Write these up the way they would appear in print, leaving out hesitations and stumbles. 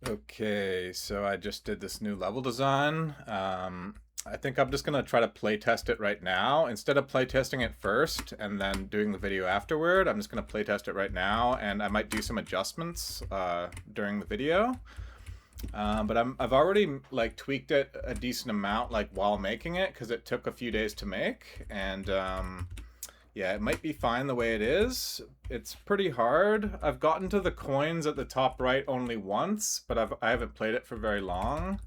Okay, so I just did this new level design. I think I'm just gonna try to play test it right now. Instead of play testing it first and then doing the video afterward, I'm just gonna play test it right now, and I might do some adjustments during the video. But I've already like tweaked it a decent amount like while making it because it took a few days to make, and yeah, it might be fine the way it is. It's pretty hard. I've gotten to the coins at the top right only once, but I haven't played it for very long.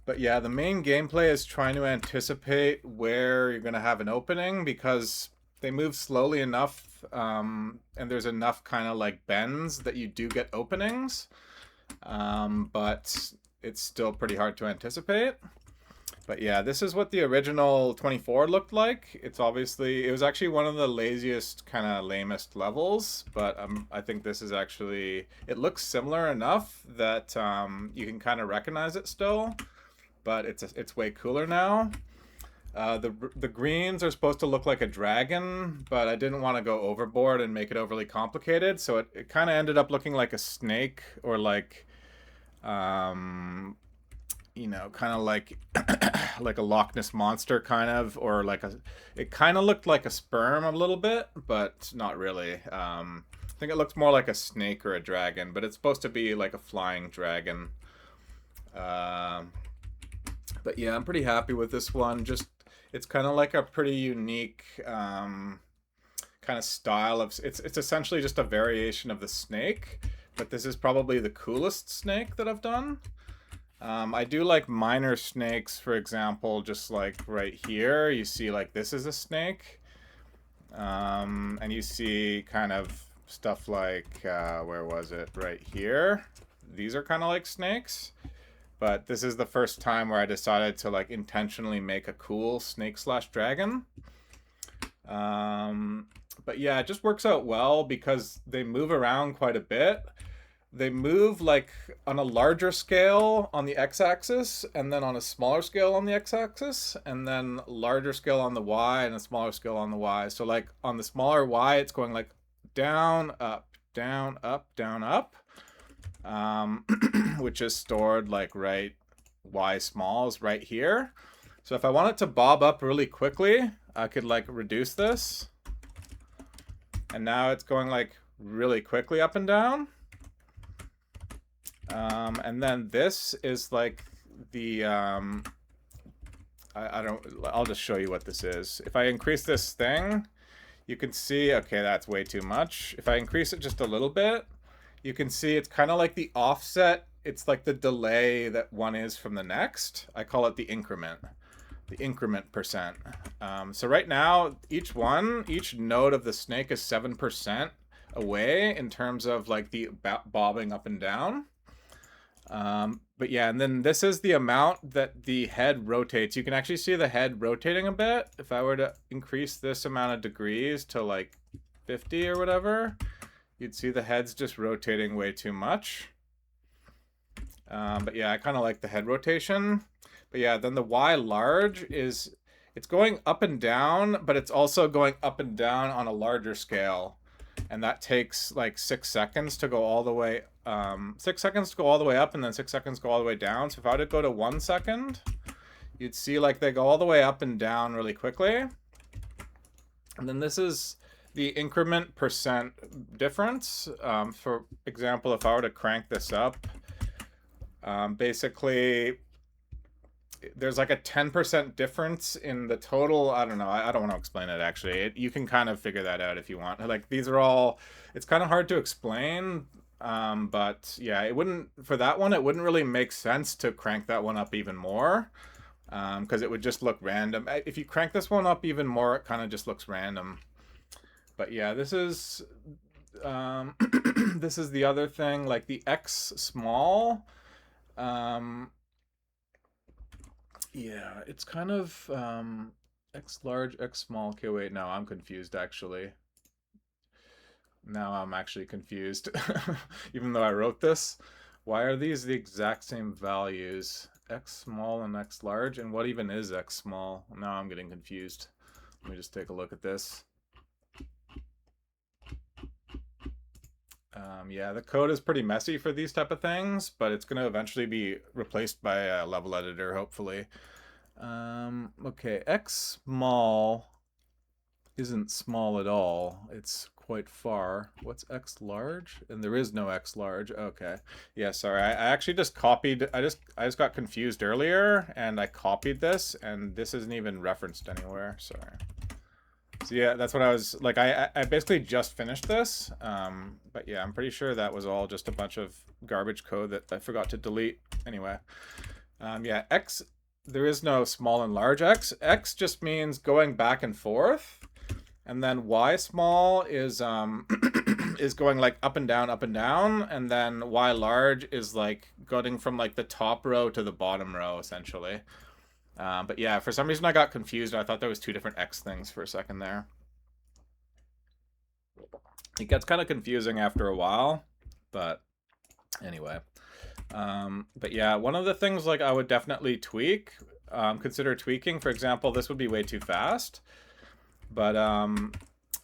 But yeah, the main gameplay is trying to anticipate where you're going to have an opening because they move slowly enough, and there's enough kind of like bends that you do get openings, but it's still pretty hard to anticipate. But yeah, this is what the original 24 looked like. It was actually one of the laziest, kind of lamest levels, but I think this is actually, it looks similar enough that you can kind of recognize it still, but it's way cooler now. The greens are supposed to look like a dragon, but I didn't want to go overboard and make it overly complicated, so it kind of ended up looking like a snake or like, kind of like like a Loch Ness monster kind of, or like it kind of looked like a sperm a little bit, but not really. I think it looks more like a snake or a dragon, but it's supposed to be like a flying dragon. But yeah, I'm pretty happy with this one. Just it's kind of like a pretty unique kind of style of it's essentially just a variation of the snake, but this is probably the coolest snake that I've done. I do like minor snakes, for example, just like right here, you see like this is a snake. And you see kind of stuff like, where was it? Right here. These are kind of like snakes. But this is the first time where I decided to like intentionally make a cool snake slash dragon. But yeah, it just works out well because they move around quite a bit. They move like on a larger scale on the x-axis, and then on a smaller scale on the x-axis, and then larger scale on the y and a smaller scale on the y. So like on the smaller y, it's going like down, up, down, up, down, up, which is stored like right y small is right here. So if I want it to bob up really quickly, I could like reduce this, and now it's going like really quickly up and down. And then this is like the, I'll just show you what this is. If I increase this thing, you can see, okay, that's way too much. If I increase it just a little bit, you can see it's kind of like the offset. It's like the delay that one is from the next. I call it the increment percent. So right now, each node of the snake is 7% away in terms of like the bobbing up and down. But yeah, and then this is the amount that the head rotates. You can actually see the head rotating a bit. If I were to increase this amount of degrees to like 50 or whatever, you'd see the head's just rotating way too much. But yeah, I kind of like the head rotation. But yeah, then the Y large is, it's going up and down, but it's also going up and down on a larger scale. And that takes like 6 seconds to go all the way, 6 seconds to go all the way up, and then 6 seconds to go all the way down. So if I were to go to 1 second, you'd see like they go all the way up and down really quickly. And then this is the increment percent difference. For example, if I were to crank this up, basically there's like a 10% difference in the total. I don't know. I don't want to explain it actually. You can kind of figure that out if you want. Like these are all, it's kind of hard to explain. But yeah, it wouldn't, for that one, it wouldn't really make sense to crank that one up even more. Because it would just look random. If you crank this one up even more, it kind of just looks random. But yeah, this is, this is the other thing, like the X small. Yeah, it's kind of X large, X small. Okay, wait, no, I'm confused actually. Now I'm actually confused. Even though I wrote this. Why are these the exact same values? X small and X large? And what even is X small? Now I'm getting confused. Let me just take a look at this. Yeah, the code is pretty messy for these type of things, but it's going to eventually be replaced by a level editor, hopefully. Okay, x small isn't small at all. It's quite far. What's x large? And there is no x large. Okay. Yeah, sorry. I actually just copied. I just got confused earlier, and I copied this, and this isn't even referenced anywhere. Sorry. So yeah, that's what I was like. I basically just finished this, but yeah, I'm pretty sure that was all just a bunch of garbage code that I forgot to delete. Anyway, yeah, x. There is no small and large x. X just means going back and forth, and then y small is is going like up and down, and then y large is like going from like the top row to the bottom row essentially. But yeah, for some reason I got confused. I thought there was two different X things for a second there. It gets kind of confusing after a while, but anyway. But yeah, one of the things like I would definitely tweak, consider tweaking. For example, this would be way too fast, but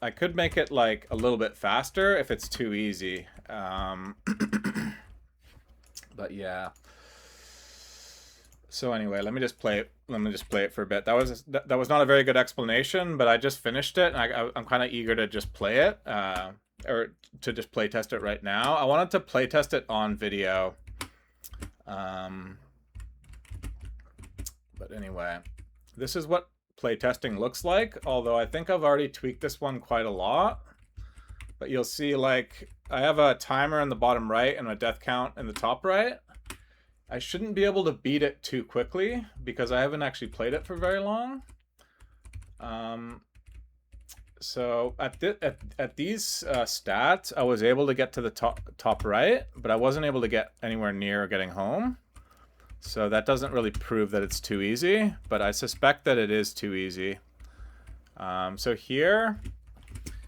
I could make it like a little bit faster if it's too easy. But yeah. So anyway, let me just play it. Let me just play it for a bit. That was not a very good explanation, but I just finished it, and I'm kind of eager to just play it, or to just play test it right now. I wanted to play test it on video, but anyway, this is what playtesting looks like. Although I think I've already tweaked this one quite a lot, but you'll see like I have a timer in the bottom right and a death count in the top right. I shouldn't be able to beat it too quickly because I haven't actually played it for very long. So at these stats, I was able to get to the top right, but I wasn't able to get anywhere near getting home. So that doesn't really prove that it's too easy, but I suspect that it is too easy. So here,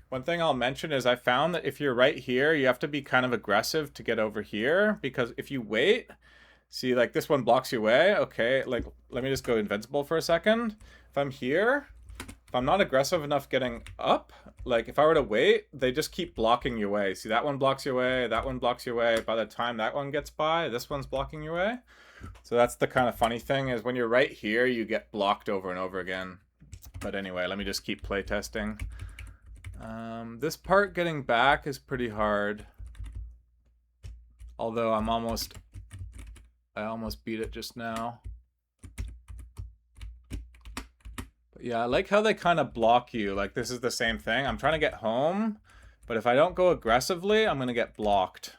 one thing I'll mention is I found that if you're right here, you have to be kind of aggressive to get over here, because if you wait, see, like this one blocks your way. Okay, like let me just go invincible for a second. If I'm here, if I'm not aggressive enough getting up, like if I were to wait, they just keep blocking your way. See, that one blocks your way, that one blocks your way. By the time that one gets by, this one's blocking your way. So that's the kind of funny thing, is when you're right here, you get blocked over and over again. But anyway, let me just keep playtesting. This part getting back is pretty hard. Although I almost beat it just now. But yeah, I like how they kind of block you. Like this is the same thing. I'm trying to get home, but if I don't go aggressively, I'm gonna get blocked.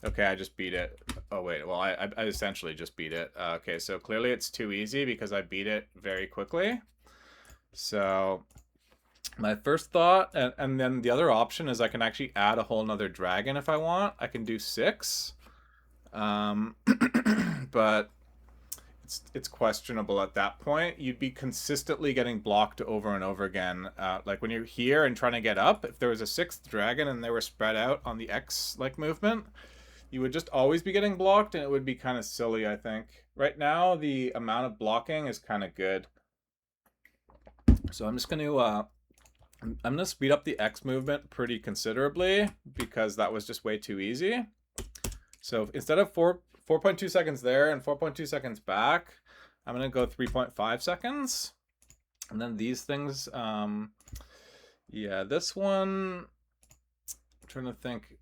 Okay, I just beat it. Oh wait, well I essentially just beat it. Okay, so clearly it's too easy because I beat it very quickly. So my first thought, and then the other option is I can actually add a whole nother dragon if I want. I can do 6. But it's questionable at that point. You'd be consistently getting blocked over and over again. Like when you're here and trying to get up, if there was a 6th dragon and they were spread out on the X-like movement, you would just always be getting blocked, and it would be kind of silly, I think. Right now, the amount of blocking is kind of good. So I'm just going to I'm gonna speed up the X movement pretty considerably because that was just way too easy. So instead of 4.2 seconds there and 4.2 seconds back, I'm gonna go 3.5 seconds. And then these things, yeah, this one, I'm trying to think,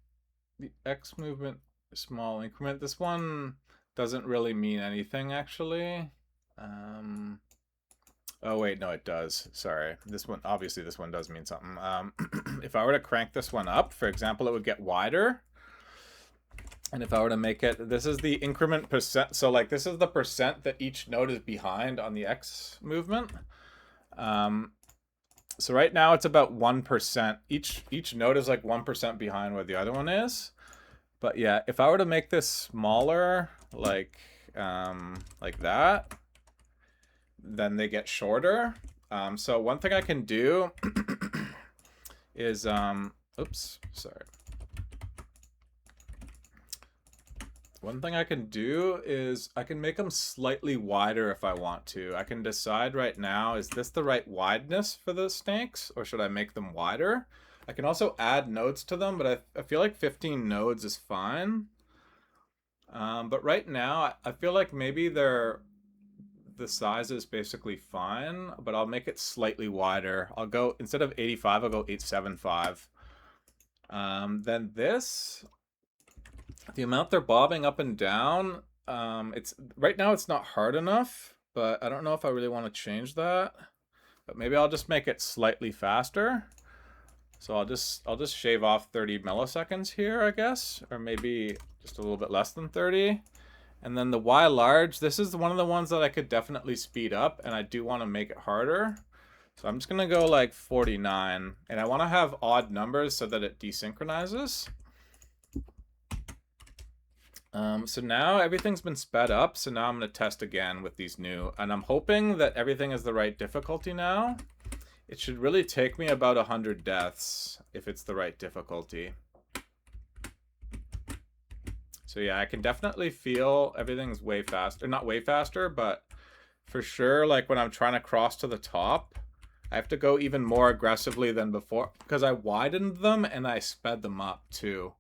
the X movement, small increment, this one doesn't really mean anything actually. Oh wait, no, it does. Sorry. This one, obviously this one does mean something. If I were to crank this one up, for example, it would get wider. And if I were to make it, this is the increment percent. So like this is the percent that each node is behind on the X movement. So right now it's about 1%. Each node is like 1% behind where the other one is. But yeah, if I were to make this smaller, like that, then they get shorter. So one thing I can do is, oops, sorry. One thing I can do is I can make them slightly wider if I want to. I can decide right now, is this the right wideness for the snakes, or should I make them wider? I can also add nodes to them, but I feel like 15 nodes is fine. But right now, I feel like maybe the size is basically fine, but I'll make it slightly wider. I'll go, instead of 85, I'll go 875. Then this, the amount they're bobbing up and down, it's right now it's not hard enough, but I don't know if I really want to change that. But maybe I'll just make it slightly faster. So I'll just shave off 30 milliseconds here, I guess, or maybe just a little bit less than 30. And then the Y large, this is one of the ones that I could definitely speed up, and I do want to make it harder. So I'm just going to go like 49, and I want to have odd numbers so that it desynchronizes. So now everything's been sped up, so now I'm going to test again with these new, and I'm hoping that everything is the right difficulty now. It should really take me about 100 deaths if it's the right difficulty. So yeah, I can definitely feel everything's way faster. Not way faster, but for sure, like when I'm trying to cross to the top, I have to go even more aggressively than before because I widened them and I sped them up too.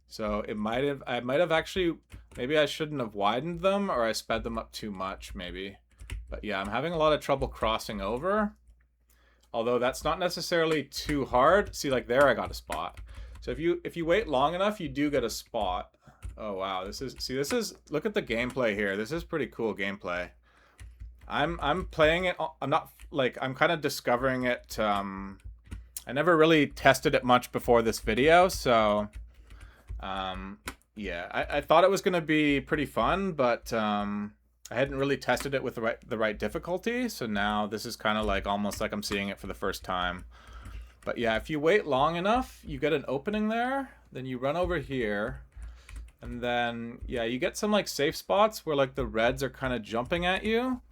So I might have actually, maybe I shouldn't have widened them, or I sped them up too much maybe. But yeah, I'm having a lot of trouble crossing over. Although that's not necessarily too hard. See, like there I got a spot. So if you wait long enough, you do get a spot. Oh wow, this is look at the gameplay here. This is pretty cool gameplay. I'm playing it. I'm not like, I'm kind of discovering it. I never really tested it much before this video, so yeah, I thought it was gonna be pretty fun, but I hadn't really tested it with the right difficulty, so now this is kind of like almost like I'm seeing it for the first time. But yeah, if you wait long enough, you get an opening there, then you run over here, and then yeah, you get some like safe spots where like the reds are kind of jumping at you.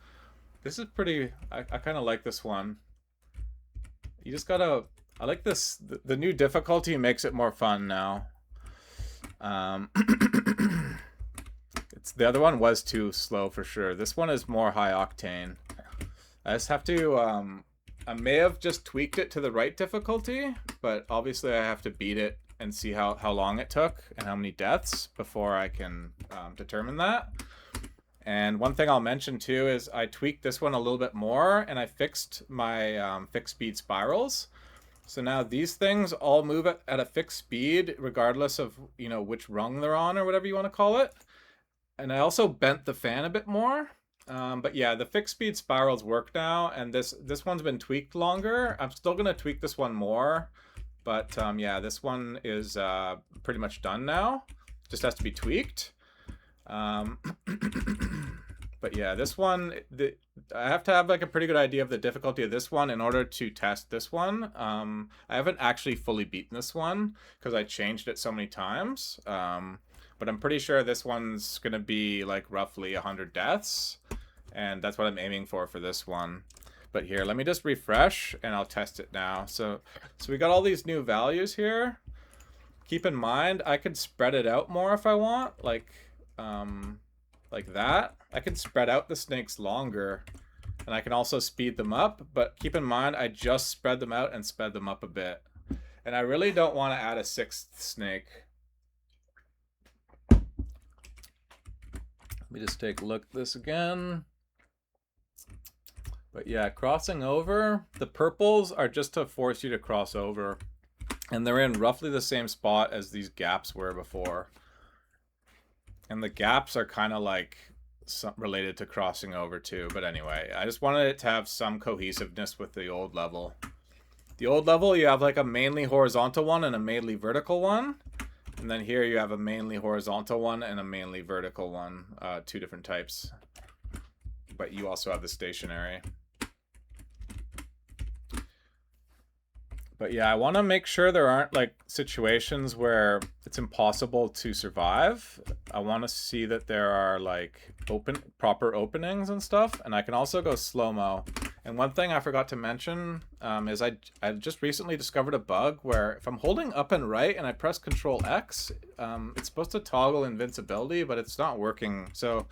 This is pretty, I kind of like this one. You just gotta, I like this, the new difficulty makes it more fun now. The other one was too slow for sure. This one is more high octane. I just have to, I may have just tweaked it to the right difficulty, but obviously I have to beat it and see how long it took and how many deaths before I can determine that. And one thing I'll mention too is I tweaked this one a little bit more, and I fixed my fixed speed spirals. So now these things all move at a fixed speed regardless of, you know, which rung they're on or whatever you want to call it. And I also bent the fan a bit more. But yeah, the fixed speed spirals work now, and this one's been tweaked longer. I'm still gonna tweak this one more, but yeah, this one is pretty much done now. Just has to be tweaked. But yeah, this one, I have to have like a pretty good idea of the difficulty of this one in order to test this one. I haven't actually fully beaten this one because I changed it so many times. But I'm pretty sure this one's gonna be like roughly 100 deaths, and that's what I'm aiming for this one. But here, let me just refresh and I'll test it now. So we got all these new values here. Keep in mind, I could spread it out more if I want, like that. I can spread out the snakes longer, and I can also speed them up, but keep in mind, I just spread them out and sped them up a bit. And I really don't want to add a 6th snake. Let me just take a look at this again. But yeah, crossing over, the purples are just to force you to cross over. And they're in roughly the same spot as these gaps were before. And the gaps are kind of like related to crossing over too. But anyway, I just wanted it to have some cohesiveness with the old level. The old level, you have like a mainly horizontal one and a mainly vertical one. And then here you have a mainly horizontal one and a mainly vertical one, 2 different types. But you also have the stationary. But yeah, I want to make sure there aren't like situations where it's impossible to survive. I want to see that there are like proper openings and stuff. And I can also go slow-mo. And one thing I forgot to mention is I just recently discovered a bug where if I'm holding up and right and I press Ctrl+X, it's supposed to toggle invincibility, but it's not working. So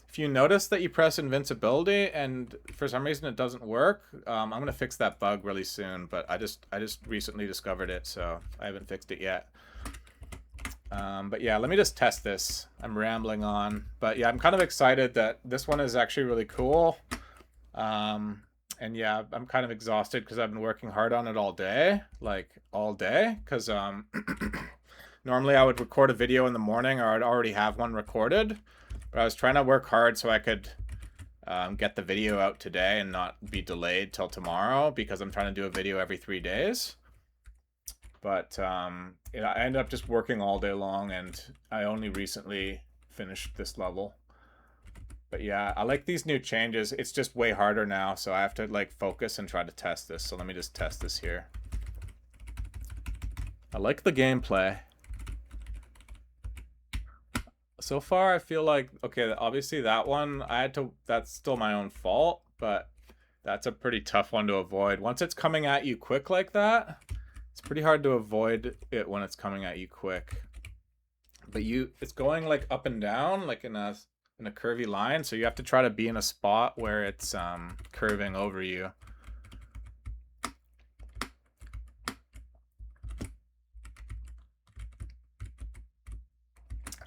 if if you notice that you press invincibility and for some reason it doesn't work, I'm gonna fix that bug really soon. But I just recently discovered it, so I haven't fixed it yet. But yeah, let me just test this. I'm rambling on, but yeah, I'm kind of excited that this one is actually really cool. And yeah, I'm kind of exhausted because I've been working hard on it all day, like all day, because normally I would record a video in the morning, or I'd already have one recorded, but I was trying to work hard so I could get the video out today and not be delayed till tomorrow, because I'm trying to do a video every 3 days. But you know, I ended up just working all day long, and I only recently finished this level. But yeah, I like these new changes. It's just way harder now, so I have to like focus and try to test this. So let me just test this here. I like the gameplay. So far, I feel like, okay, obviously that one, that's still my own fault, but that's a pretty tough one to avoid. Once it's coming at you quick like that, it's pretty hard to avoid it when it's coming at you quick. But it's going like up and down, like in a curvy line, so you have to try to be in a spot where it's curving over you.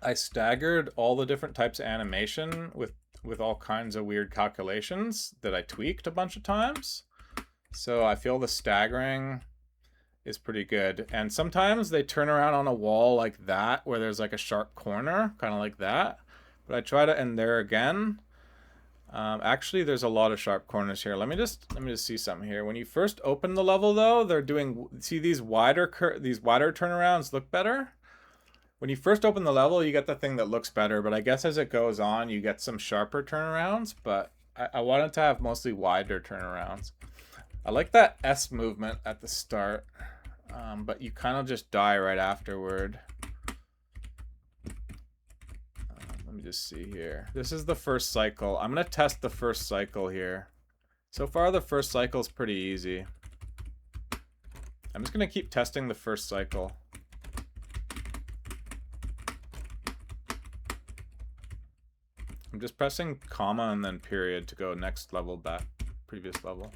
I staggered all the different types of animation with all kinds of weird calculations that I tweaked a bunch of times. So I feel the staggering is pretty good. And sometimes they turn around on a wall like that, where there's like a sharp corner, kind of like that. But I try to end there again. Actually, there's a lot of sharp corners here. Let me just see something here. When you first open the level, though, they're doing, see these wider turnarounds look better. When you first open the level, you get the thing that looks better, but I guess as it goes on, you get some sharper turnarounds. But I wanted to have mostly wider turnarounds. I like that S movement at the start, but you kind of just die right afterward. Let me just see here. This is the first cycle. I'm going to test the first cycle here. So far, the first cycle is pretty easy. I'm just going to keep testing the first cycle. I'm just pressing comma and then period to go next level back, previous level.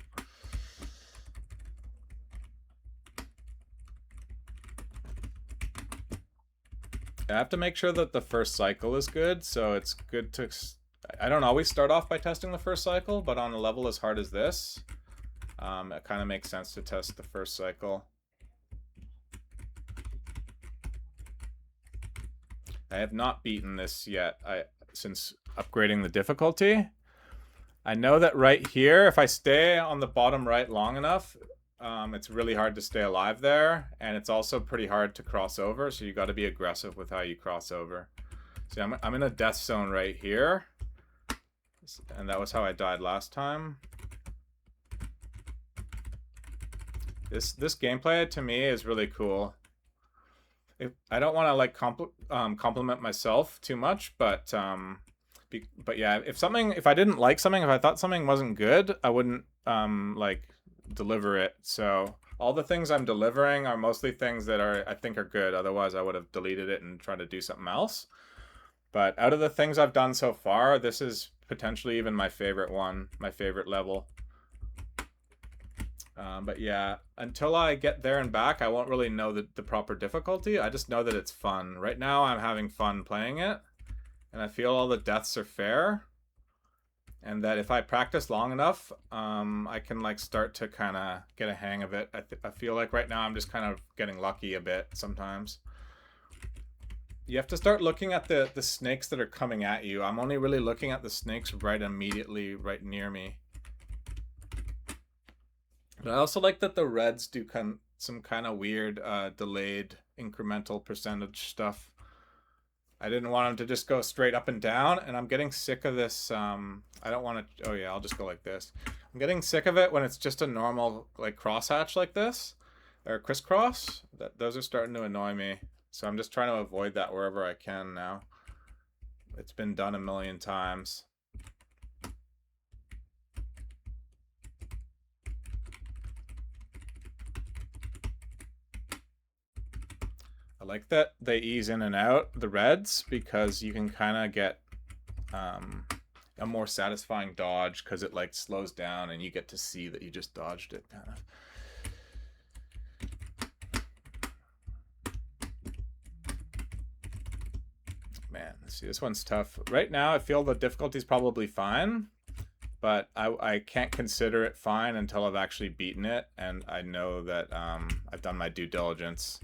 I have to make sure that the first cycle is good, so it's good to... I don't always start off by testing the first cycle, but on a level as hard as this, it kind of makes sense to test the first cycle. I have not beaten this yet since upgrading the difficulty. I know that right here, if I stay on the bottom right long enough, it's really hard to stay alive there, and it's also pretty hard to cross over, so you got to be aggressive with how you cross over. See, I'm in a death zone right here, and that was how I died last time. This gameplay to me is really cool. I don't want to like compliment myself too much, but yeah, if I didn't like something, if I thought something wasn't good, I wouldn't like deliver it. So all the things I'm delivering are mostly things that I think are good. Otherwise, I would have deleted it and tried to do something else. But out of the things I've done so far, this is potentially even my favorite one, my favorite level. But yeah, until I get there and back, I won't really know the proper difficulty. I just know that it's fun. Right now, I'm having fun playing it, and I feel all the deaths are fair. And that if I practice long enough, I can like start to kind of get a hang of it. I feel like right now I'm just kind of getting lucky a bit sometimes. You have to start looking at the snakes that are coming at you. I'm only really looking at the snakes right right near me. But I also like that the reds do some kind of weird delayed incremental percentage stuff. I didn't want them to just go straight up and down, and I'm getting sick of this. I don't want to... Oh yeah, I'll just go like this. I'm getting sick of it when it's just a normal like crosshatch like this, or crisscross. Those are starting to annoy me. So I'm just trying to avoid that wherever I can now. It's been done a million times. I like that they ease in and out the reds, because you can kind of get a more satisfying dodge because it like slows down and you get to see that you just dodged it, kind of. Man, see, this one's tough. Right now, I feel the difficulty's probably fine, but I can't consider it fine until I've actually beaten it, and I know that I've done my due diligence.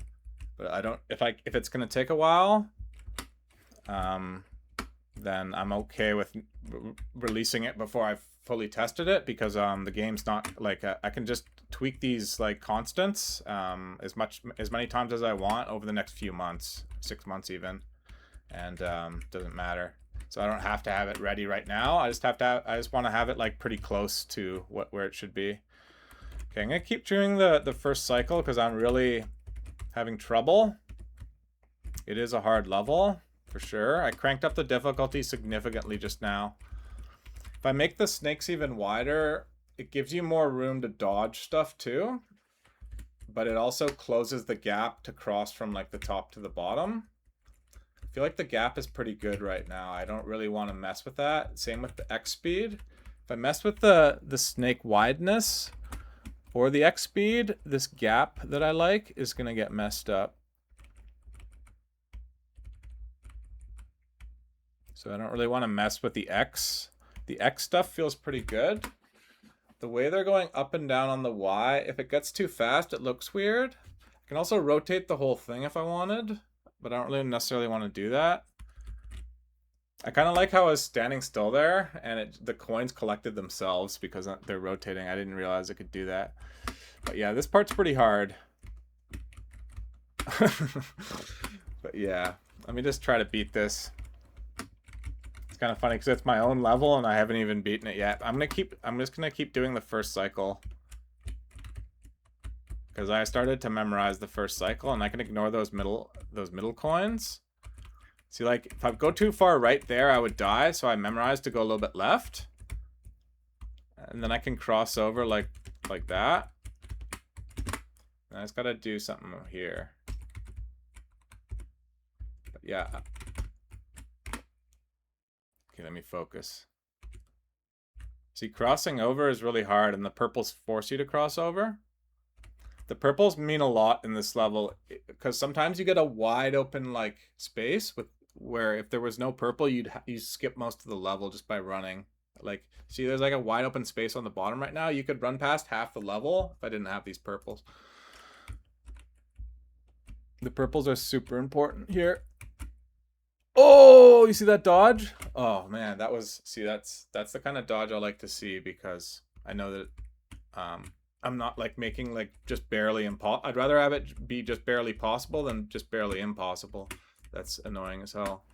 But I don't. If it's gonna take a while, then I'm okay with releasing it before I've fully tested it, because the game's not like I can just tweak these like constants as many times as I want over the next few months, 6 months even, and doesn't matter. So I don't have to have it ready right now. I just want to have it like pretty close to where it should be. Okay, I'm gonna keep doing the first cycle because I'm really having trouble. It is a hard level for sure. I cranked up the difficulty significantly just now. If I make the snakes even wider, it gives you more room to dodge stuff too, but it also closes the gap to cross from like the top to the bottom. I feel like the gap is pretty good right now. I don't really want to mess with that. Same with the X speed. If I mess with the snake wideness or the X speed, this gap that I like is going to get messed up. So I don't really want to mess with the X. The X stuff feels pretty good. The way they're going up and down on the Y, if it gets too fast, it looks weird. I can also rotate the whole thing if I wanted, but I don't really necessarily want to do that. I kind of like how I was standing still there and the coins collected themselves because they're rotating. I didn't realize I could do that. But yeah, this part's pretty hard. But yeah, let me just try to beat this. It's kind of funny because it's my own level and I haven't even beaten it yet. I'm just gonna keep doing the first cycle because I started to memorize the first cycle and I can ignore those middle coins. See, like if I go too far right there, I would die. So I memorized to go a little bit left, and then I can cross over like that. And I just gotta do something here. But yeah. Okay, let me focus. See, crossing over is really hard, and the purples force you to cross over. The purples mean a lot in this level because sometimes you get a wide open like space where if there was no purple, you skip most of the level just by running. Like, see, there's like a wide open space on the bottom right now. You could run past half the level if I didn't have these purples. The purples are super important here. Oh, you see that dodge? Oh man, that's the kind of dodge I like to see because I know that I'm not like making like just barely impossible. I'd rather have it be just barely possible than just barely impossible. That's annoying as hell.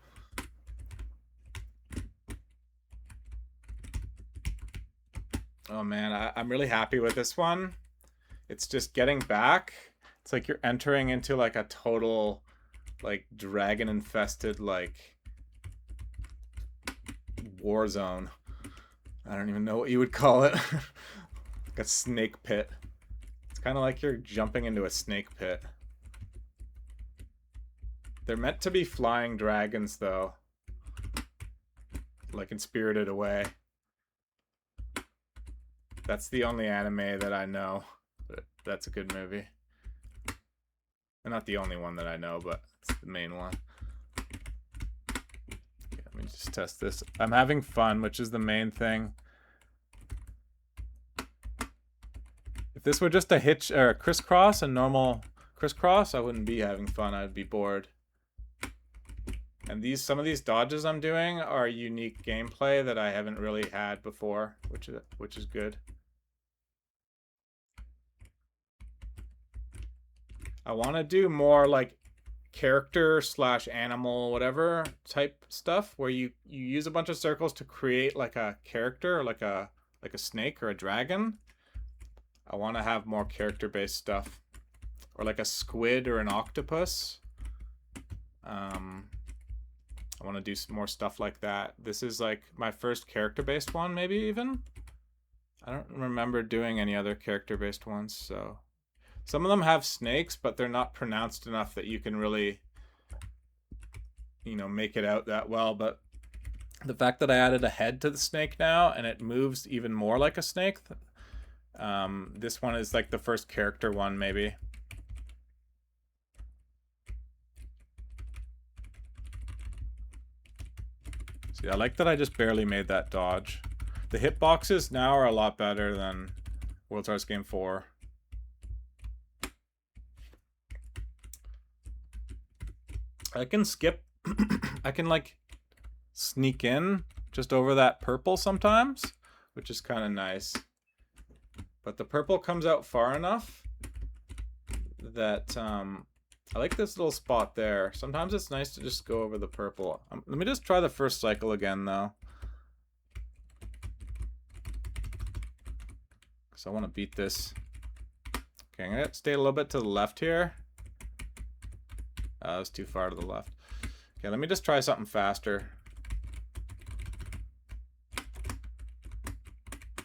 Oh man, I'm really happy with this one. It's just getting back. It's like you're entering into like a total like dragon infested like war zone. I don't even know what you would call it. Like a snake pit. It's kind of like you're jumping into a snake pit. They're meant to be flying dragons though, like in Spirited Away. That's the only anime that I know, but that's a good movie. Not the only one that I know, but it's the main one. Okay, let me just test this. I'm having fun, which is the main thing. If this were just a hitch or a crisscross, a normal crisscross, I wouldn't be having fun. I'd be bored. And some of these dodges I'm doing are unique gameplay that I haven't really had before, which is good. I want to do more like character / animal whatever type stuff where you use a bunch of circles to create like a character or like a snake or a dragon. I want to have more character-based stuff, or like a squid or an octopus. I want to do some more stuff like that. This is like my first character-based one, maybe even. I don't remember doing any other character-based ones, so some of them have snakes, but they're not pronounced enough that you can really, make it out that well. But The fact that I added a head to the snake now and it moves even more like a snake. This one is like the first character one, maybe. See, I like that I just barely made that dodge. The hitboxes now are a lot better than World's Hardest Game 4. I can skip. I can like sneak in just over that purple sometimes, which is kind of nice. But the purple comes out far enough that I like this little spot there. Sometimes it's nice to just go over the purple. Let me just try the first cycle again, though. Because I want to beat this. Okay, I'm going to stay a little bit to the left here. That was too far to the left. Okay, let me just try something faster.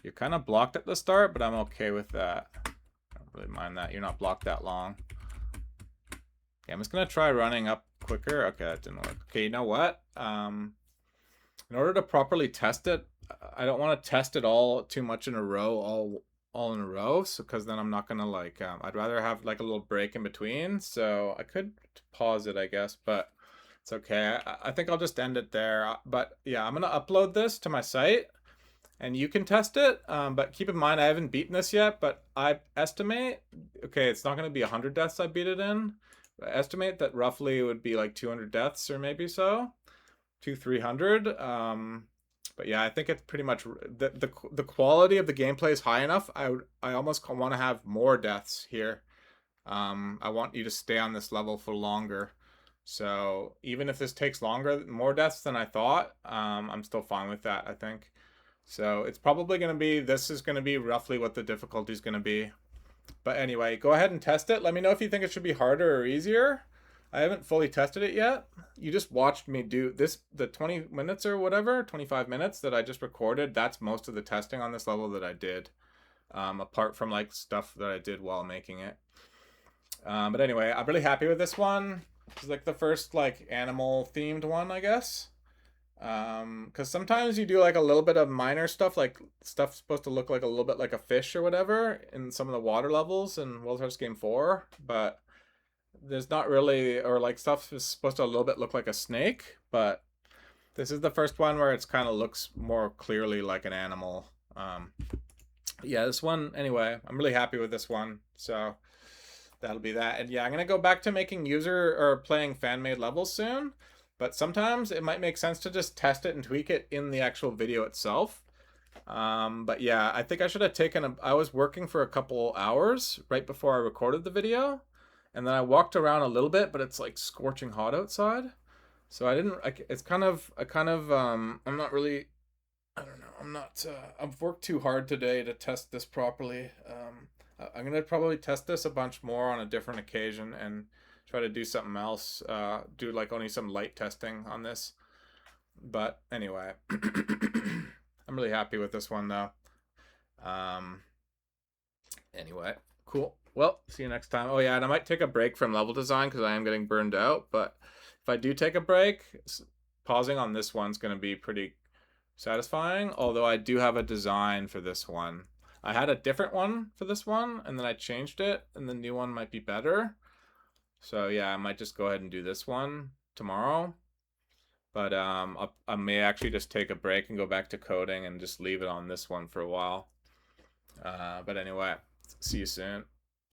You're kind of blocked at the start, but I'm okay with that. I don't really mind that. You're not blocked that long. Okay, I'm just going to try running up quicker. Okay, that didn't work. Okay, you know what? In order to properly test it, I don't want to test it all too much in a row, all in a row, so because then I'm not going to like, I'd rather have like a little break in between. So I could pause it, I guess, but it's okay. I think I'll just end it there. But yeah, I'm going to upload this to my site. And you can test it, but keep in mind I haven't beaten this yet, but I estimate, okay, it's not going to be 100 deaths I beat it in. I estimate that roughly it would be like 200 deaths or maybe so, 200-300. But yeah, I think it's pretty much, the quality of the gameplay is high enough. I almost want to have more deaths here. I want you to stay on this level for longer. So even if this takes longer, more deaths than I thought, I'm still fine with that, I think. So it's probably going to be, this is going to be roughly what the difficulty is going to be. But anyway, go ahead and test it. Let me know if you think it should be harder or easier. I haven't fully tested it yet. You just watched me do this, the 20 minutes or whatever, 25 minutes that I just recorded. That's most of the testing on this level that I did, apart from like stuff that I did while making it. But anyway, I'm really happy with this one. It's like the first like animal themed one, I guess. Because sometimes you do like a little bit of minor stuff, like stuff supposed to look like a little bit like a fish or whatever in some of the water levels in World's Hardest Game 4, but there's not really, or like stuff is supposed to a little bit look like a snake, but this is the first one where it's kind of looks more clearly like an animal. Yeah, this one, anyway, I'm really happy with this one, so that'll be that. And yeah, I'm gonna go back to making user or playing fan-made levels soon. But sometimes it might make sense to just test it and tweak it in the actual video itself. But yeah, I think I should have taken I was working for a couple hours right before I recorded the video. And then I walked around a little bit, but it's like scorching hot outside. So I didn't, it's kind of, I'm not really, I don't know, I've worked too hard today to test this properly. I'm going to probably test this a bunch more on a different occasion and try to do something else, do like only some light testing on this. But anyway, I'm really happy with this one though. Anyway, cool. Well, see you next time. Oh yeah, and I might take a break from level design because I am getting burned out. But if I do take a break, pausing on this one's going to be pretty satisfying. Although I do have a design for this one. I had a different one for this one, and then I changed it, and the new one might be better. So yeah, I might just go ahead and do this one tomorrow. But I may actually just take a break and go back to coding and just leave it on this one for a while. But anyway, see you soon.